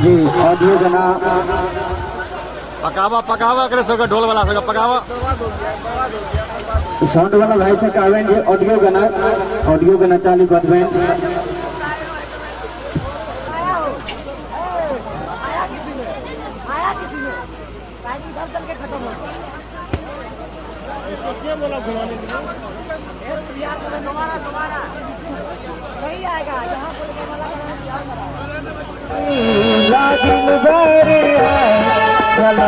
जी audio गाना पकावा पकावा करे सगा ढोल वाला सगा पकावा साउंड वाला भाई से कहवें जे ऑडियो गाना चालू कर दें। बोला घुमाने के लिए दोबारा नहीं आएगा यहाँ चला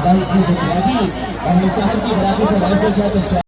Baik, bisa jadi, kami cahaya berarti saya